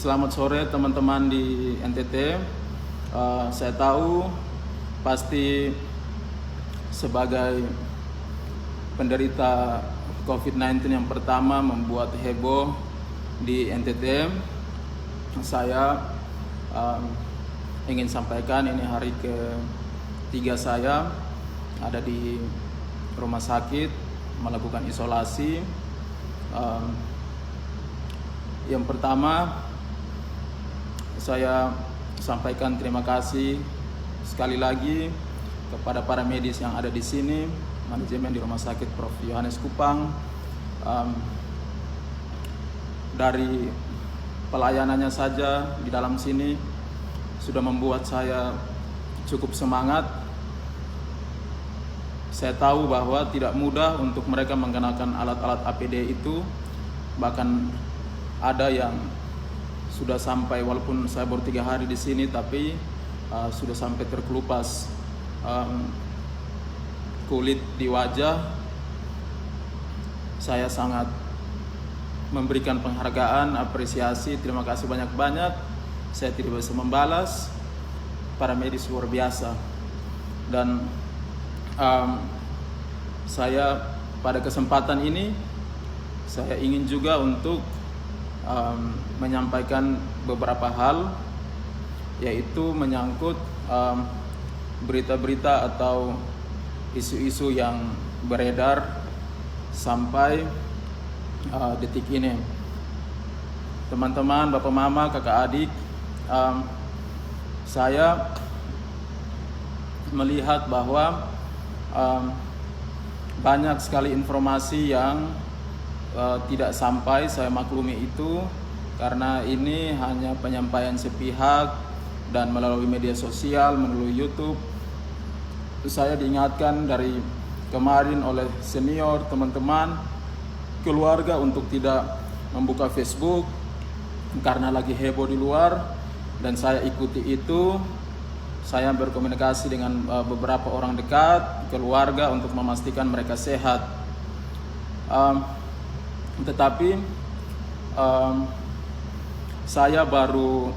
Selamat sore teman-teman di NTT. Saya tahu pasti sebagai penderita COVID-19 yang pertama membuat heboh di NTT. Saya ingin sampaikan ini hari ketiga saya ada di rumah sakit melakukan isolasi. Yang pertama, saya sampaikan terima kasih sekali lagi kepada para medis yang ada di sini, manajemen di Rumah Sakit Prof. Yohanes Kupang. Dari pelayanannya saja di dalam sini sudah membuat saya cukup semangat. Saya tahu bahwa tidak mudah untuk mereka mengenakan alat-alat APD itu, bahkan ada yang sudah sampai, walaupun saya baru 3 hari di sini, tapi sudah sampai terkelupas kulit di wajah. Saya sangat memberikan penghargaan, apresiasi, terima kasih banyak-banyak. Saya tidak bisa membalas, para medis luar biasa. Dan saya pada kesempatan ini saya ingin juga untuk menyampaikan beberapa hal, yaitu menyangkut berita-berita atau isu-isu yang beredar sampai detik ini. Teman-teman, bapak mama, kakak adik, saya melihat bahwa banyak sekali informasi yang tidak sampai. Saya maklumi itu karena ini hanya penyampaian sepihak dan melalui media sosial, melalui YouTube. Saya diingatkan dari kemarin oleh senior, teman-teman, keluarga untuk tidak membuka Facebook karena lagi heboh di luar, dan saya ikuti itu. Saya berkomunikasi dengan beberapa orang dekat, keluarga, untuk memastikan mereka sehat. Tetapi saya baru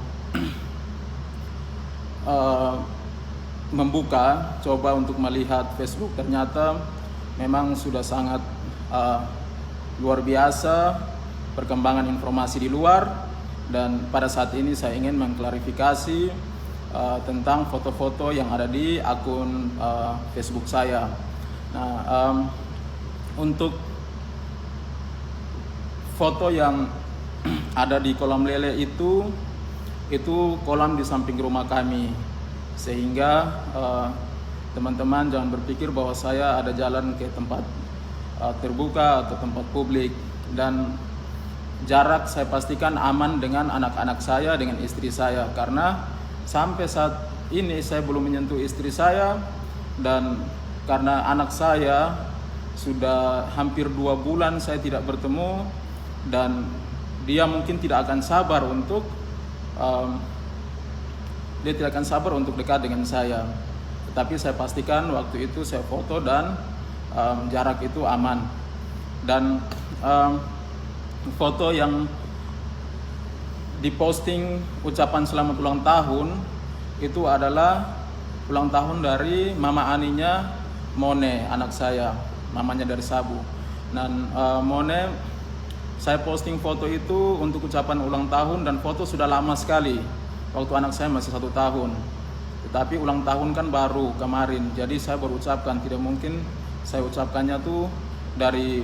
membuka, coba untuk melihat Facebook. Ternyata memang sudah sangat luar biasa perkembangan informasi di luar. Dan pada saat ini saya ingin mengklarifikasi tentang foto-foto yang ada di akun Facebook saya. Nah, untuk foto yang ada di kolam lele itu kolam di samping rumah kami, sehingga teman-teman jangan berpikir bahwa saya ada jalan ke tempat terbuka atau tempat publik. Dan jarak saya pastikan aman dengan anak-anak saya, dengan istri saya, karena sampai saat ini saya belum menyentuh istri saya, dan karena anak saya sudah hampir 2 bulan saya tidak bertemu, dan dia mungkin tidak akan sabar untuk dekat dengan saya. Tetapi saya pastikan waktu itu saya foto dan jarak itu aman. Dan foto yang diposting ucapan selamat ulang tahun itu adalah ulang tahun dari mama aninya Mone, anak saya, mamanya dari Sabu. Dan Mone, saya posting foto itu untuk ucapan ulang tahun, dan foto sudah lama sekali, waktu anak saya masih 1 tahun. Tetapi ulang tahun kan baru kemarin, jadi saya baru ucapkan. Tidak mungkin saya ucapkannya tuh dari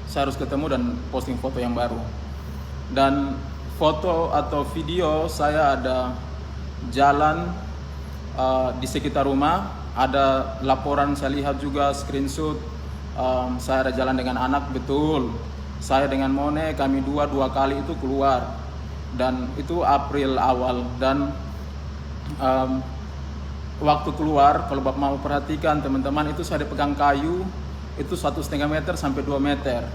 saya harus ketemu dan posting foto yang baru. Dan foto atau video saya ada jalan di sekitar rumah, ada laporan saya lihat juga, screenshot. Saya ada jalan dengan anak, betul. Saya dengan Mone, kami dua kali itu keluar, dan itu April awal. Dan waktu keluar, kalau bapak mau perhatikan teman-teman, itu saya pegang kayu, itu 1,5 meter sampai 2 meter.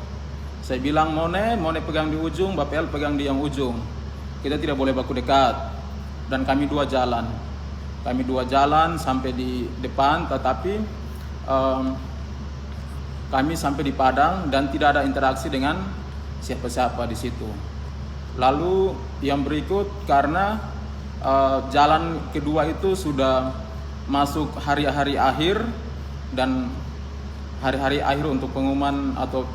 Saya bilang Mone pegang di ujung, Bapak El pegang di yang ujung. Kita tidak boleh baku dekat. Dan kami dua jalan sampai di depan, tetapi kami sampai di padang dan tidak ada interaksi dengan siapa-siapa di situ. Lalu yang berikut karena jalan kedua itu sudah masuk hari-hari akhir dan hari-hari akhir untuk pengumuman atau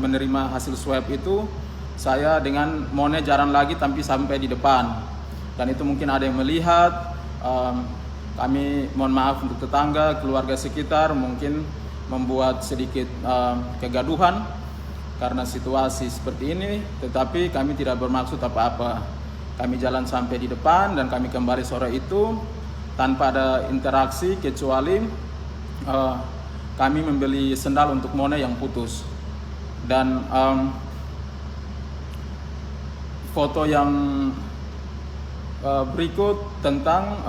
menerima hasil swab itu, saya dengan Mone jalan lagi tapi sampai di depan, dan itu mungkin ada yang melihat. Kami mohon maaf untuk tetangga, keluarga sekitar mungkin membuat sedikit kegaduhan karena situasi seperti ini, tetapi kami tidak bermaksud apa-apa. Kami jalan sampai di depan dan kami kembali sore itu tanpa ada interaksi, kecuali kami membeli sendal untuk Mone yang putus. Dan foto yang berikut tentang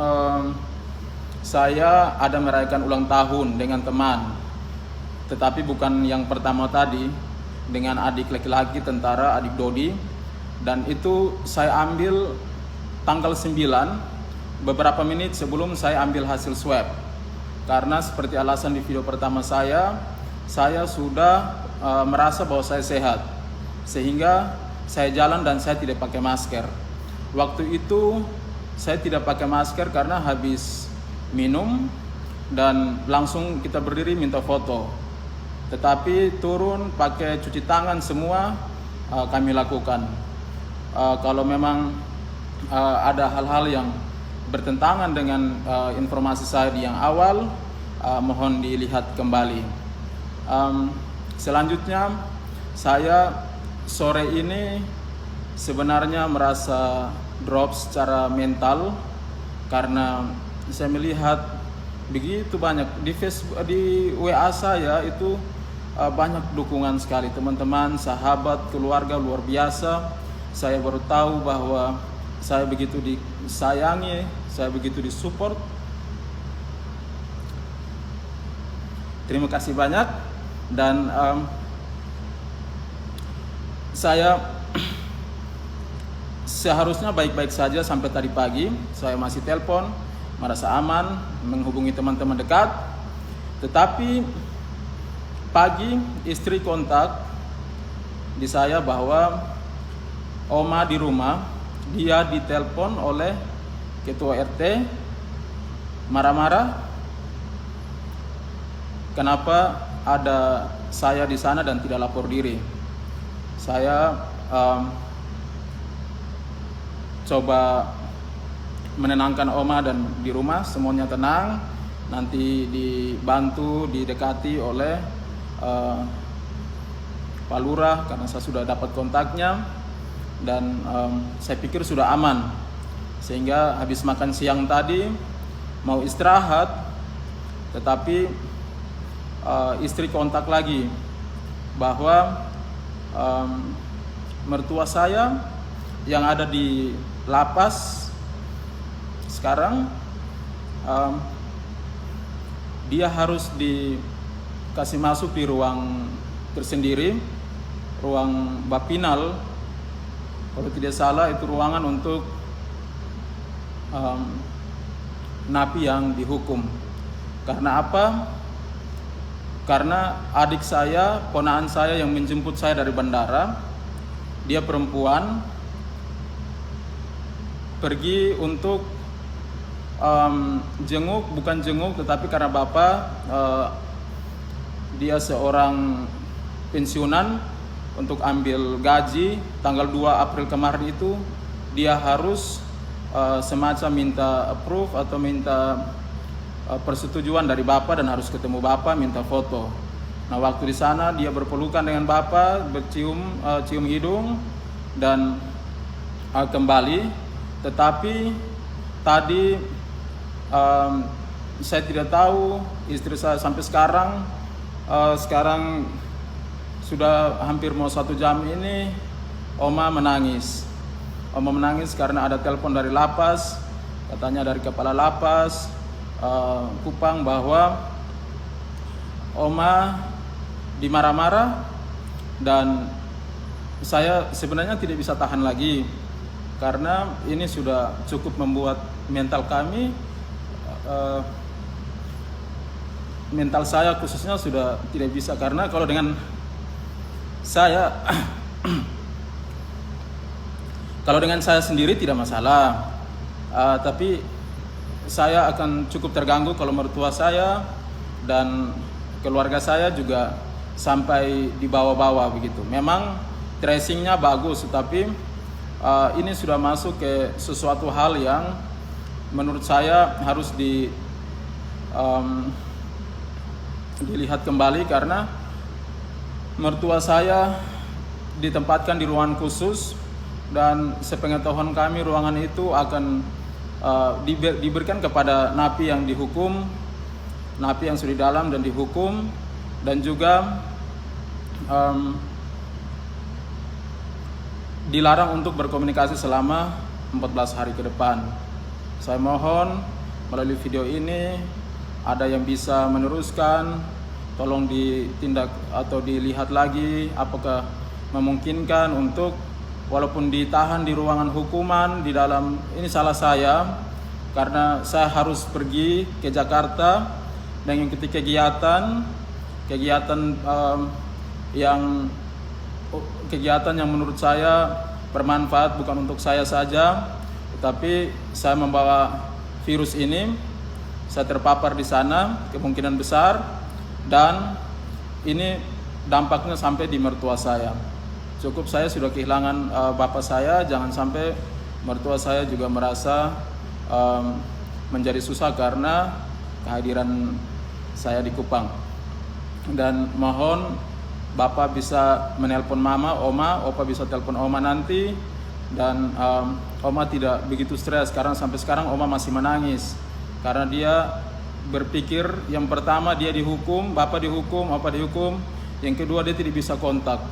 saya ada merayakan ulang tahun dengan teman, tetapi bukan yang pertama tadi, dengan adik laki-laki tentara, adik Dodi. Dan itu saya ambil tanggal 9, beberapa menit sebelum saya ambil hasil swab. Karena seperti alasan di video pertama saya sudah merasa bahwa saya sehat, sehingga saya jalan dan saya tidak pakai masker. Waktu itu saya tidak pakai masker karena habis minum dan langsung kita berdiri minta foto. Tetapi turun pakai cuci tangan semua kami lakukan. Kalau memang ada hal-hal yang bertentangan dengan informasi saya di yang awal, mohon dilihat kembali. Selanjutnya, saya sore ini sebenarnya merasa drop secara mental karena saya melihat begitu banyak di Facebook, di WA saya itu banyak dukungan sekali, teman-teman, sahabat, keluarga luar biasa. Saya baru tahu bahwa saya begitu disayangi, saya begitu disupport. Terima kasih banyak. Dan saya seharusnya baik-baik saja sampai tadi pagi. Saya masih telepon, merasa aman, menghubungi teman-teman dekat. Tetapi pagi istri kontak di saya bahwa Oma di rumah, dia ditelepon oleh ketua RT, marah-marah. Kenapa ada saya di sana dan tidak lapor diri? Saya coba menenangkan Oma dan di rumah semuanya tenang. Nanti dibantu, didekati oleh Pak Lurah karena saya sudah dapat kontaknya, dan saya pikir sudah aman. Sehingga habis makan siang tadi mau istirahat, tetapi istri kontak lagi bahwa mertua saya yang ada di lapas sekarang, dia harus dikasih masuk di ruang tersendiri, ruang bapinal. Kalau tidak salah itu ruangan untuk napi yang dihukum. Karena apa? Karena adik saya, ponakan saya yang menjemput saya dari bandara, dia perempuan, pergi untuk jenguk, bukan jenguk, tetapi karena bapak dia seorang pensiunan, untuk ambil gaji tanggal 2 April kemarin itu dia harus semacam minta approve atau minta persetujuan dari bapak, dan harus ketemu bapak, minta foto. Nah, waktu di sana dia berpelukan dengan bapak, cium hidung dan kembali. Tetapi tadi saya tidak tahu, istri saya sampai sekarang sudah hampir mau 1 jam ini, Oma menangis. Oma menangis karena ada telepon dari lapas, katanya dari kepala lapas Kupang, bahwa Oma dimarah-marah. Dan saya sebenarnya tidak bisa tahan lagi, karena ini sudah cukup membuat mental kami, mental saya khususnya sudah tidak bisa. Karena kalau dengan saya Kalau dengan saya sendiri tidak masalah, tapi saya akan cukup terganggu kalau mertua saya dan keluarga saya juga sampai dibawa-bawa begitu. Memang tracingnya bagus, tetapi ini sudah masuk ke sesuatu hal yang menurut saya harus dilihat kembali, karena mertua saya ditempatkan di ruangan khusus dan sepengetahuan kami ruangan itu akan diberikan kepada napi yang dihukum, napi yang sudah di dalam dan dihukum, dan juga dilarang untuk berkomunikasi selama 14 hari ke depan. Saya mohon melalui video ini ada yang bisa meneruskan, tolong ditindak atau dilihat lagi apakah memungkinkan untuk walaupun ditahan di ruangan hukuman di dalam, ini salah saya karena saya harus pergi ke Jakarta dan mengikuti kegiatan yang menurut saya bermanfaat bukan untuk saya saja, tetapi saya membawa virus ini, saya terpapar di sana kemungkinan besar, dan ini dampaknya sampai di mertua saya. Cukup saya sudah kehilangan bapak saya, jangan sampai mertua saya juga merasa menjadi susah karena kehadiran saya di Kupang. Dan mohon bapak bisa menelpon mama, oma, opa bisa telepon oma nanti, dan oma tidak begitu stres karena sampai sekarang oma masih menangis karena dia berpikir yang pertama dia dihukum, bapak dihukum, opa dihukum, yang kedua dia tidak bisa kontak.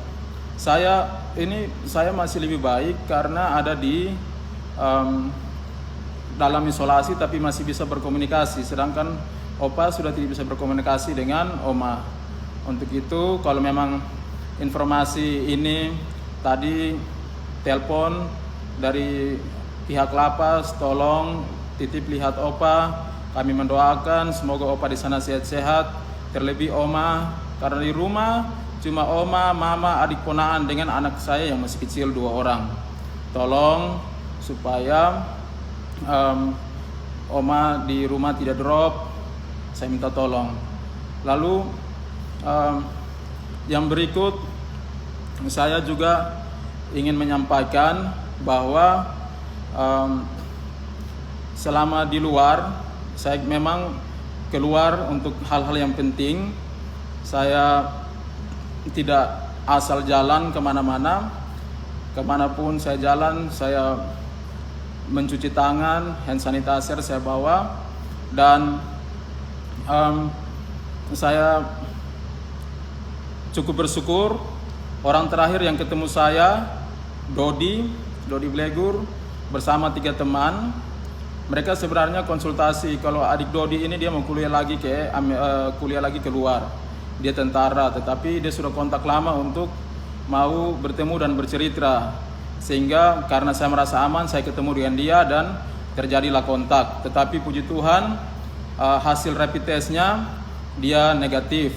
Saya masih lebih baik karena ada di dalam isolasi tapi masih bisa berkomunikasi, sedangkan opa sudah tidak bisa berkomunikasi dengan oma. Untuk itu kalau memang informasi ini tadi telepon dari pihak lapas, tolong titip lihat opa. Kami mendoakan semoga opa di sana sehat-sehat, terlebih oma karena di rumah cuma oma, mama, adik ponaan dengan anak saya yang masih kecil 2 orang. Tolong supaya oma di rumah tidak drop, saya minta tolong. Lalu yang berikut saya juga ingin menyampaikan bahwa selama di luar saya memang keluar untuk hal-hal yang penting. Saya tidak asal jalan kemana-mana, kemanapun saya jalan saya mencuci tangan, hand sanitizer saya bawa, dan saya cukup bersyukur orang terakhir yang ketemu saya Dodi Blegur bersama 3 teman. Mereka sebenarnya konsultasi kalau adik Dodi ini dia mau kuliah lagi keluar. Dia tentara, tetapi dia sudah kontak lama untuk mau bertemu dan bercerita. Sehingga karena saya merasa aman, saya ketemu dengan dia dan terjadilah kontak. Tetapi puji Tuhan hasil rapid testnya dia negatif.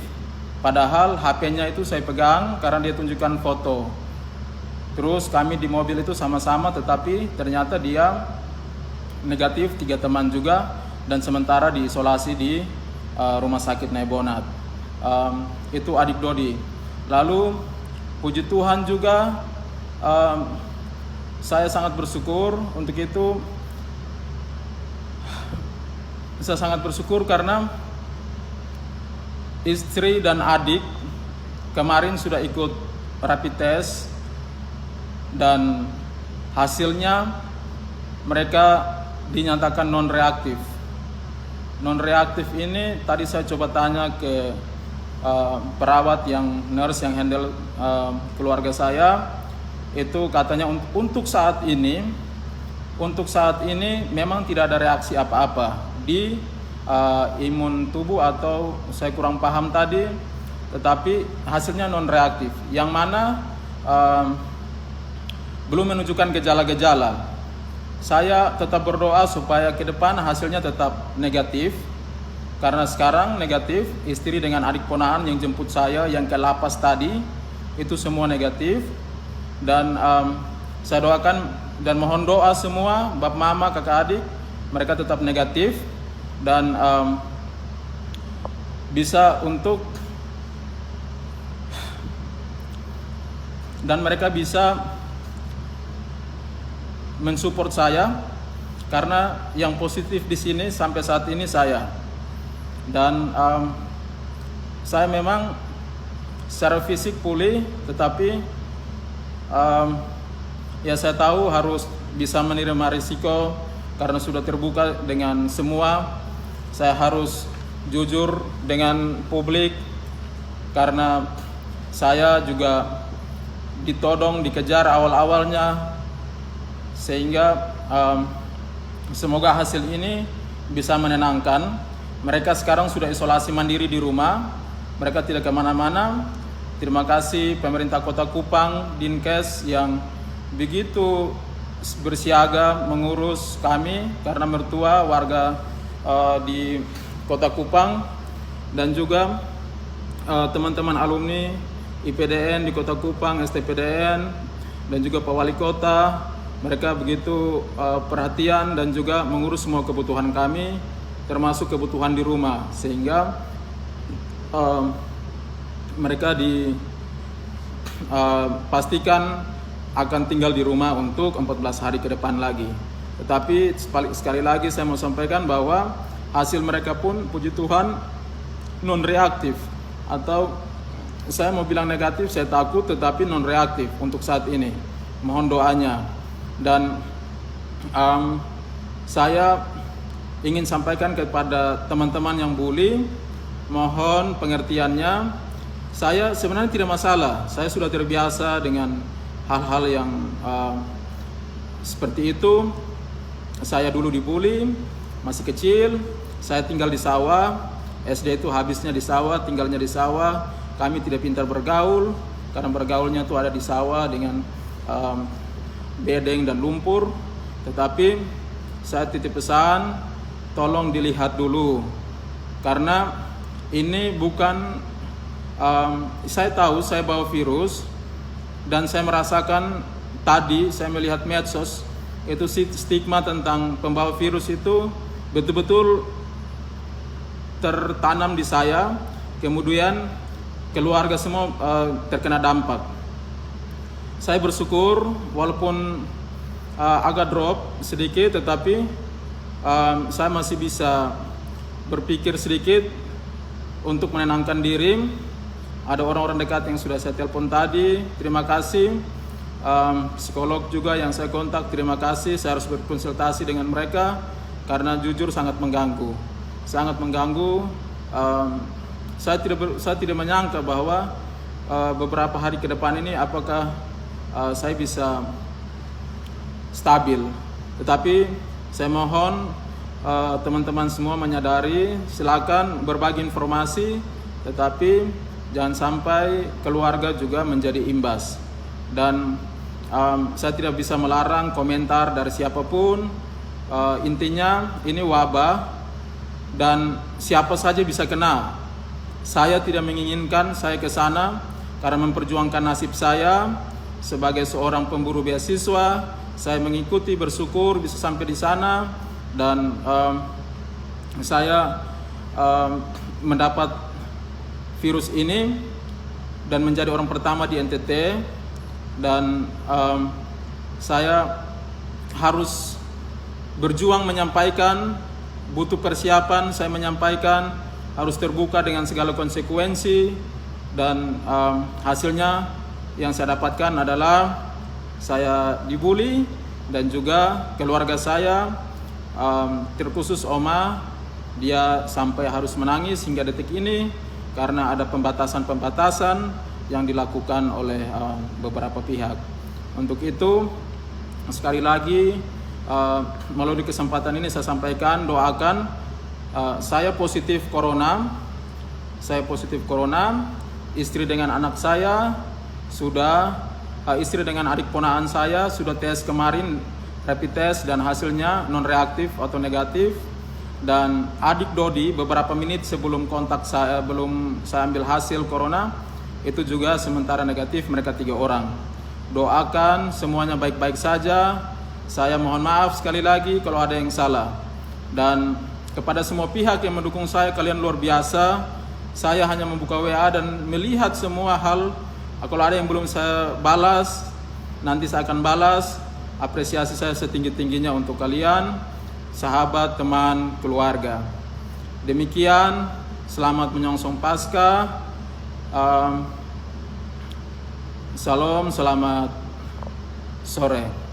Padahal HP-nya itu saya pegang karena dia tunjukkan foto. Terus kami di mobil itu sama-sama, tetapi ternyata dia negatif, 3 teman juga, dan sementara diisolasi di rumah sakit Nebonat. Itu adik Dodi. Lalu puji Tuhan juga saya sangat bersyukur untuk itu. Saya sangat bersyukur karena istri dan adik kemarin sudah ikut rapid test dan hasilnya mereka dinyatakan non-reaktif. Non-reaktif ini tadi saya coba tanya ke perawat nurse yang handle keluarga saya, itu katanya untuk saat ini memang tidak ada reaksi apa-apa di imun tubuh, atau saya kurang paham tadi, tetapi hasilnya non-reaktif, yang mana belum menunjukkan gejala-gejala. Saya tetap berdoa supaya ke depan hasilnya tetap negatif, karena sekarang negatif. Istri dengan adik ponaan yang jemput saya yang ke lapas tadi itu semua negatif, dan saya doakan dan mohon doa semua bapak mama kakak adik mereka tetap negatif dan bisa untuk dan mereka bisa mensupport saya karena yang positif di sini sampai saat ini saya dan saya memang secara fisik pulih tetapi ya saya tahu harus bisa menerima risiko karena sudah terbuka dengan semua. Saya harus jujur dengan publik karena saya juga ditodong, dikejar awal-awalnya sehingga semoga hasil ini bisa menenangkan. Mereka sekarang sudah isolasi mandiri di rumah, mereka tidak kemana-mana. Terima kasih pemerintah Kota Kupang, Dinkes yang begitu bersiaga mengurus kami karena mertua warga di Kota Kupang dan juga teman-teman alumni IPDN di Kota Kupang, STPDN dan juga Pak Wali Kota. Mereka begitu perhatian dan juga mengurus semua kebutuhan kami termasuk kebutuhan di rumah sehingga mereka dipastikan akan tinggal di rumah untuk 14 hari ke depan lagi. Tetapi sekali lagi saya mau sampaikan bahwa hasil mereka pun puji Tuhan non reaktif, atau saya mau bilang negatif, saya takut, tetapi non reaktif untuk saat ini. Mohon doanya. Dan saya ingin sampaikan kepada teman-teman yang bully, mohon pengertiannya. Saya sebenarnya tidak masalah, saya sudah terbiasa dengan hal-hal yang seperti itu. Saya dulu dibully, masih kecil, saya tinggal di sawah, SD itu habisnya di sawah, tinggalnya di sawah. Kami tidak pintar bergaul, karena bergaulnya itu ada di sawah dengan bedeng dan lumpur. Tetapi saya titip pesan, tolong dilihat dulu, karena ini bukan saya tahu saya bawa virus dan saya merasakan tadi saya melihat medsos itu stigma tentang pembawa virus itu betul-betul tertanam di saya, kemudian keluarga semua terkena dampak. Saya bersyukur walaupun agak drop sedikit, tetapi saya masih bisa berpikir sedikit untuk menenangkan diri. Ada orang-orang dekat yang sudah saya telepon tadi, terima kasih. Psikolog juga yang saya kontak, terima kasih. Saya harus berkonsultasi dengan mereka karena jujur sangat mengganggu, sangat mengganggu. Saya tidak menyangka bahwa beberapa hari ke depan ini apakah saya bisa stabil. Tetapi saya mohon teman-teman semua menyadari, silakan berbagi informasi, tetapi jangan sampai keluarga juga menjadi imbas. Dan saya tidak bisa melarang komentar dari siapapun. Intinya ini wabah dan siapa saja bisa kena. Saya tidak menginginkan saya ke sana karena memperjuangkan nasib saya sebagai seorang pemburu beasiswa. Saya mengikuti, bersyukur bisa sampai di sana, dan saya mendapat virus ini dan menjadi orang pertama di NTT, dan saya harus berjuang menyampaikan, butuh persiapan, saya menyampaikan harus terbuka dengan segala konsekuensi, dan hasilnya yang saya dapatkan adalah saya dibully dan juga keluarga saya, terkhusus Oma, dia sampai harus menangis hingga detik ini karena ada pembatasan-pembatasan yang dilakukan oleh beberapa pihak. Untuk itu sekali lagi melalui kesempatan ini saya sampaikan, doakan saya positif corona, istri dengan anak saya sudah, istri dengan adik ponaan saya sudah tes kemarin, rapid test, dan hasilnya non reaktif atau negatif. Dan adik Dodi beberapa menit sebelum kontak saya, belum saya ambil hasil corona, itu juga sementara negatif. Mereka 3 orang. Doakan semuanya baik-baik saja. Saya mohon maaf sekali lagi kalau ada yang salah. Dan kepada semua pihak yang mendukung saya, kalian luar biasa. Saya hanya membuka WA dan melihat semua hal. Kalau ada yang belum saya balas, nanti saya akan balas. Apresiasi saya setinggi-tingginya untuk kalian, sahabat, teman, keluarga. Demikian, selamat menyongsong Paskah. Salam, selamat sore.